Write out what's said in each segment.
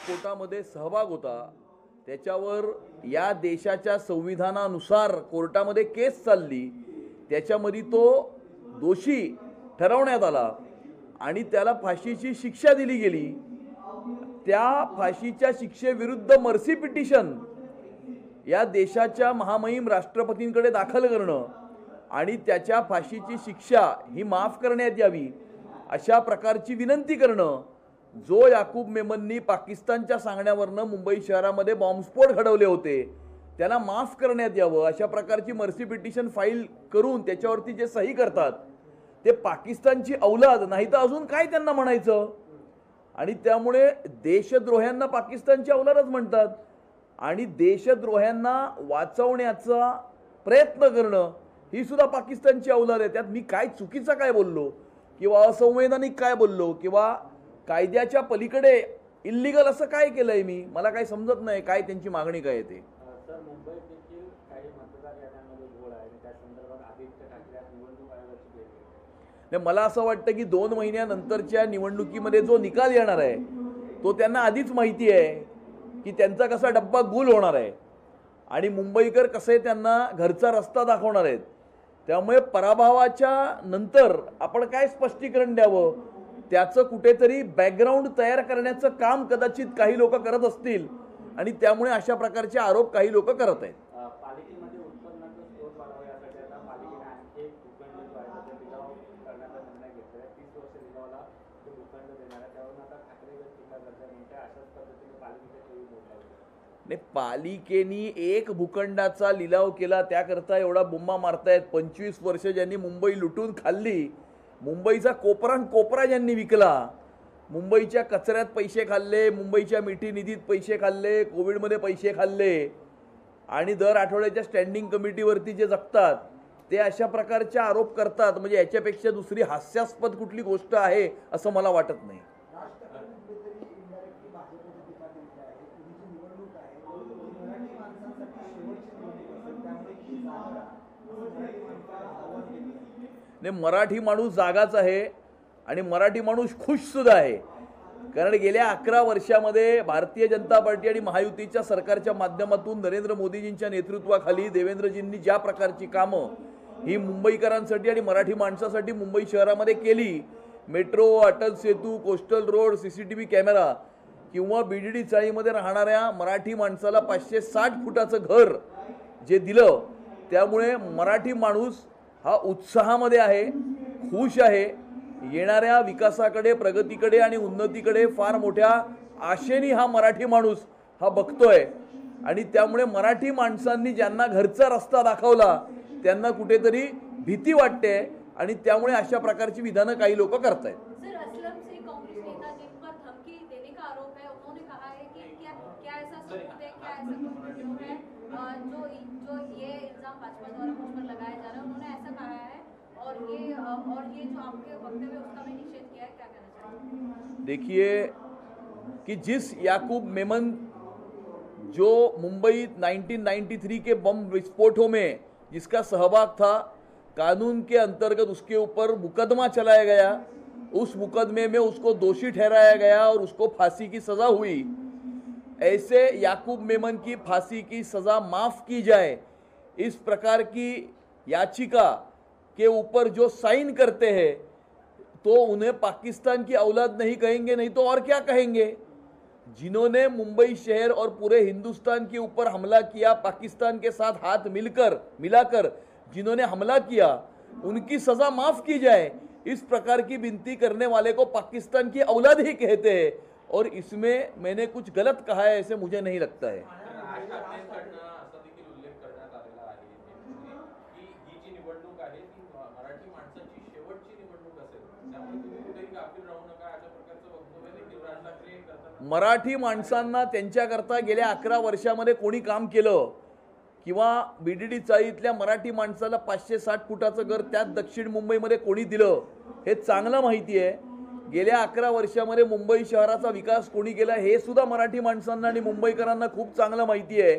बॉम्बस्फोटामध्ये सहभाग होता त्याच्यावर या देशाच्या संविधानानुसार कोर्टामध्ये केस चालली, त्याच्यामध्ये तो दोषी ठरवण्यात आला आणि त्याला फाशीची शिक्षा दिली गेली। त्या फाशीच्या शिक्षेविरुद्ध मर्सी पिटिशन या देशाच्या महामहिम राष्ट्रपतींकडे दाखल करणं आणि त्याच्या फाशीची शिक्षा ही माफ करण्यात यावी अशा प्रकारची विनंती करणं, जो याकूब मेमननी पाकिस्तानच्या सांगण्यावरनं मुंबई शहरामध्ये बॉम्बस्फोट घडवले होते त्यांना माफ करण्यात यावं अशा प्रकारची मर्सी पिटिशन फाईल करून त्याच्यावरती जे सही करतात ते पाकिस्तानची औलाद नाही तर अजून काय त्यांना म्हणायचं। आणि त्यामुळे देशद्रोह्यांना पाकिस्तानची औलादच म्हणतात आणि देशद्रोह्यांना वाचवण्याचा प्रयत्न करणं ही सुद्धा पाकिस्तानची औलाद आहे। त्यात मी काय चुकीचं काय बोललो किंवा असंवैधानिक काय बोललो किंवा कायद्याच्या पलीकडे इल्लीगल असं काय केलंय मी, मला काय समजत नाही काय त्यांची मागणी काय ते। सर, मुंबईत देखील काही मतदार याद्यांमध्ये घोळ आहे आणि त्या संदर्भात आदित्य ठाकरे निवडणूक आयोगाची भेट घेतली। नाही, मला असं वाटतं की 2 महिन्यानंतरच्या निवडणुकीमध्ये जो निकाल येणार आहे तो त्यांना आधीच माहिती आहे की त्यांचा कसा डब्बा गुल होणार आहे आणि मुंबईकर कसे त्यांना घरचा रस्ता दाखवणार आहेत। त्यामुळे पराभवाच्या नंतर आपण काय स्पष्टीकरण द्यावं त्याचं कुठेतरी बॅकग्राऊंड तयार करण्याचं काम कदाचित काही लोक करत असतील आणि त्यामुळे अशा प्रकारचे आरोप काही लोक करत आहेत। पालिकेमध्ये उत्पन्नाचा स्रोत वाढवा यासाठी आता पालिकेने आणखी एक भूखंड जो आहे त्याचा लिलाव करण्याचा निर्णय घेतलाय। 30 वर्ष लिलावाला तो भूखंड देणार आहे, त्यावरून आता ठाकरे टीका करतात म्हणते अशाच पद्धतीने पालिकेच्या ठेवी बोलतात। नाही, पालिकेनी एक भूखंडाचा लिलाव केला त्याकरता एवढा बुम्मा मारतायत। 25 वर्ष ज्यांनी मुंबई लुटून खाल्ली, मुंबईचा कोपरा ज्यांनी विकला, मुंबईच्या कचऱ्यात पैसे खाल्ले, मुंबईच्या मिठी निधीत पैसे खाल्ले, कोविडमध्ये पैसे खाल्ले आणि दर आठवड्याच्या स्टँडिंग कमिटीवरती जे जगतात ते अशा प्रकारचे आरोप करतात, म्हणजे याच्यापेक्षा दुसरी हास्यास्पद कुठली गोष्ट आहे असं मला वाटत नाही। मराठी माणूस जागाच आहे आणि मराठी माणूस खुश सुद्धा आहे, कारण गेल्या 11 वर्षामध्ये भारतीय जनता पार्टी आणि महायुतीच्या सरकारच्या माध्यमातून नरेंद्र मोदीजींच्या नेतृत्वाखाली देवेंद्रजींनी ज्या प्रकारची कामं ही मुंबईकरांसाठी आणि मराठी माणसासाठी मुंबई शहरामध्ये केली, metro, Atal Setu, coastal road, CCTV camera किंवा BDD चाळीमध्ये राहणाऱ्या मराठी माणसाला 560 फुटाचं घर जे दिलं, त्यामुळे मराठी माणूस हा उत्साहामध्ये आहे, खुश आहे, येणाऱ्या विकासाकडे, प्रगतीकडे आणि उन्नतीकडे फार मोठ्या आशेने हा मराठी माणूस हा बघतोय आणि त्यामुळे मराठी माणसांनी ज्यांना घरचा रस्ता दाखवला त्यांना कुठेतरी भीती वाटते आणि त्यामुळे अशा प्रकारची विधानं काही लोक करत आहेत। सर, असलम से कांग्रेस नेता जिन पर धमकी देने का आरोप है, उन्होंने कहा है कि क्या ऐसा सबूत है, क्या ऐसा कोई वीडियो है जो ये इल्जाम भाजपा द्वारा मुझ पर लगाया जा रहा है, उन्होंने ऐसा कहा है और ये जो आपके वक्तव्य है उसका भी निषेध किया है, क्या कहना चाहिए? देखिए कि जिस याकूब मेमन जो मुंबई 1993 के बम विस्फोटों में जिसका सहभाग था, कानून के अंतर्गत उसके ऊपर मुकदमा चलाया गया, उस मुकदमे में उसको दोषी ठहराया गया और उसको फांसी की सज़ा हुई। ऐसे याकूब मेमन की फांसी की सज़ा माफ़ की जाए, इस प्रकार की याचिका के ऊपर जो साइन करते हैं तो उन्हें पाकिस्तान की औलाद नहीं कहेंगे, नहीं तो और क्या कहेंगे। जिन्होंने मुंबई शहर और पूरे हिंदुस्तान के ऊपर हमला किया, पाकिस्तान के साथ हाथ मिलाकर जिन्होंने हमला किया, उनकी सज़ा माफ़ की जाए, इस प्रकार की विनती करने वाले को पाकिस्तान की औलाद ही कहते हैं और इसमें मैंने कुछ गलत कहा है ऐसे मुझे नहीं लगता है। मराठी माणसांना त्यांच्याकरता गेल्या 11 वर्षामध्ये कोणी काम केलं किंवा BDD चाळीतल्या मराठी माणसाला 560 फुटाचं घर त्यात दक्षिण मुंबईमध्ये कोणी दिलं हे चांगलं माहिती आहे। गेल्या 11 वर्षामध्ये मुंबई शहराचा विकास कोणी केला हे सुद्धा मराठी माणसांना आणि मुंबईकरांना खूप चांगलं माहिती आहे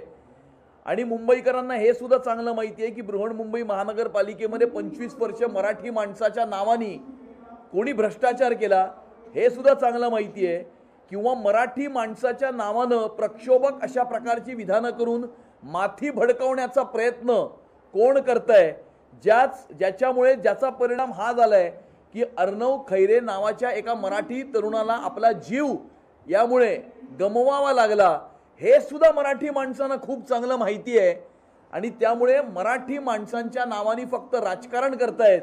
आणि मुंबईकरांना हे सुद्धा चांगलं माहिती आहे की बृहन्मुंबई महानगरपालिकेमध्ये 25 वर्ष मराठी माणसाच्या नावाने कोणी भ्रष्टाचार केला हे सुद्धा चांगलं माहिती आहे। किंवा मराठी माणसाच्या नावानं प्रक्षोभक अशा प्रकारची विधानं करून माथी भडकवण्याचा प्रयत्न कोण करतंय, ज्याच्यामुळे ज्याचा परिणाम हा झालाय की अर्णव खैरे नावाच्या एका मराठी तरुणाला आपला जीव यामुळे गमवावा लागला, हे सुद्धा मराठी माणसांना खूप चांगलं माहिती आहे. आणि त्यामुळे मराठी माणसांच्या नावाने फक्त राजकारण करतायत,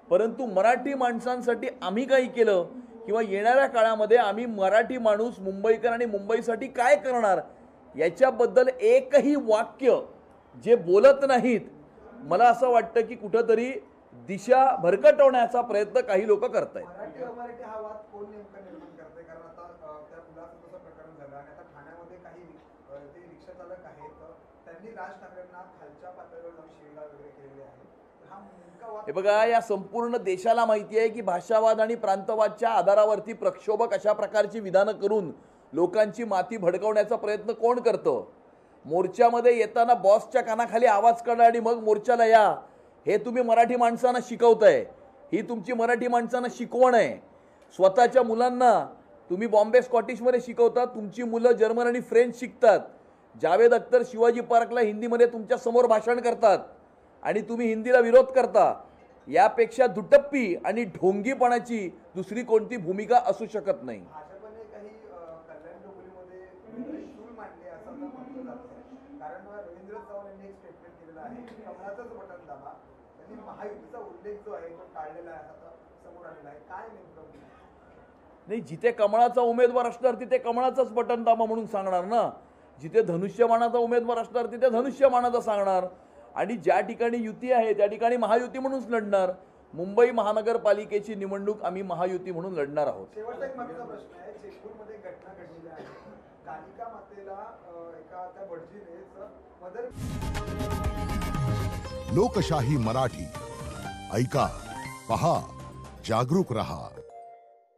परंतु मराठी माणसांसाठी आम्ही काही केलं किंवा येणाऱ्या काळामध्ये आम्ही मराठी माणूस मुंबईकर आणि मुंबईसाठी काय करणार याच्याबद्दल एकही वाक्य जे बोलत नाहीत. मला असं वाटतं की कुठंतरी दिशा भरकटवण्याचा प्रयत्न काही लोक करतायत. मराठी अमराठी हा वाद कोण नेमका निर्माण करते? कारण आता त्या मुलाचं जसं प्रकरण झालं आणि आता ठाण्यामध्ये काही जे रिक्षा चालक आहेत त्यांनी राज ठाकरेंना खालच्या पातळीवर जाऊन शिवीगाळ वगैरे केलेली आहे. हा नेमका वाद हे बघा, या संपूर्ण देशाला माहिती आहे की भाषावाद आणि प्रांतवादच्या आधारावरती प्रक्षोभक अशा प्रकारची विधानं करून लोकांची माती भडकवण्याचा प्रयत्न कोण करतं. मोर्चामध्ये येताना बॉसच्या कानाखाली आवाज काढा आणि मग मोर्चाला या, हे तुम्ही मराठी माणसांना शिकवताय. ही तुमची मराठी माणसांना शिकवण आहे. स्वतःच्या मुलांना तुम्ही बॉम्बे स्कॉटिशमध्ये शिकवता, तुमची मुलं जर्मन आणि फ्रेंच शिकतात. जावेद अख्तर शिवाजी पार्कला हिंदीमध्ये तुमच्या समोर भाषण करतात आणि तुम्ही हिंदीला विरोध करता. यापेक्षा दुटप्पी आणि ढोंगीपणाची दुसरी कोणती भूमिका असू शकत नाही. भाजपने काही कल्याण डोंबिवलीमध्ये चूल मांडली असं म्हटलं जातं. कारण रवींद्र चव्हाण यांनी एक स्टेटमेंट केलेलं आहे की कमळाचंच बटन दाबा. त्यांनी महायुतीचा उल्लेख जो आहे तो टाळलेला आहे, आता समोर आलेला आहे. काय नेमकं नाही, जिथे कमळाचा उमेदवार असणार तिथे कमळाचंच बटन दाबा म्हणून सांगणार ना. जिथे धनुष्यबाणाचा उमेदवार असणार तिथे धनुष्यबाणाचा सांगणार. आणि ज्या ठिकाणी युती आहे त्या ठिकाणी महायुती म्हणूनच लढणार. मुंबई महानगरपालिकेची निवडणूक आम्ही महायुती म्हणून लढणार आहोत. शेवटचा एक मागचा प्रश्न आहे. चेकपूरमध्ये घटना घडलेली आहे. कालिका मातेला एका त्या भटजीने मदर. लोकशाही मराठी ऐका, पहा, जागरूक रहा.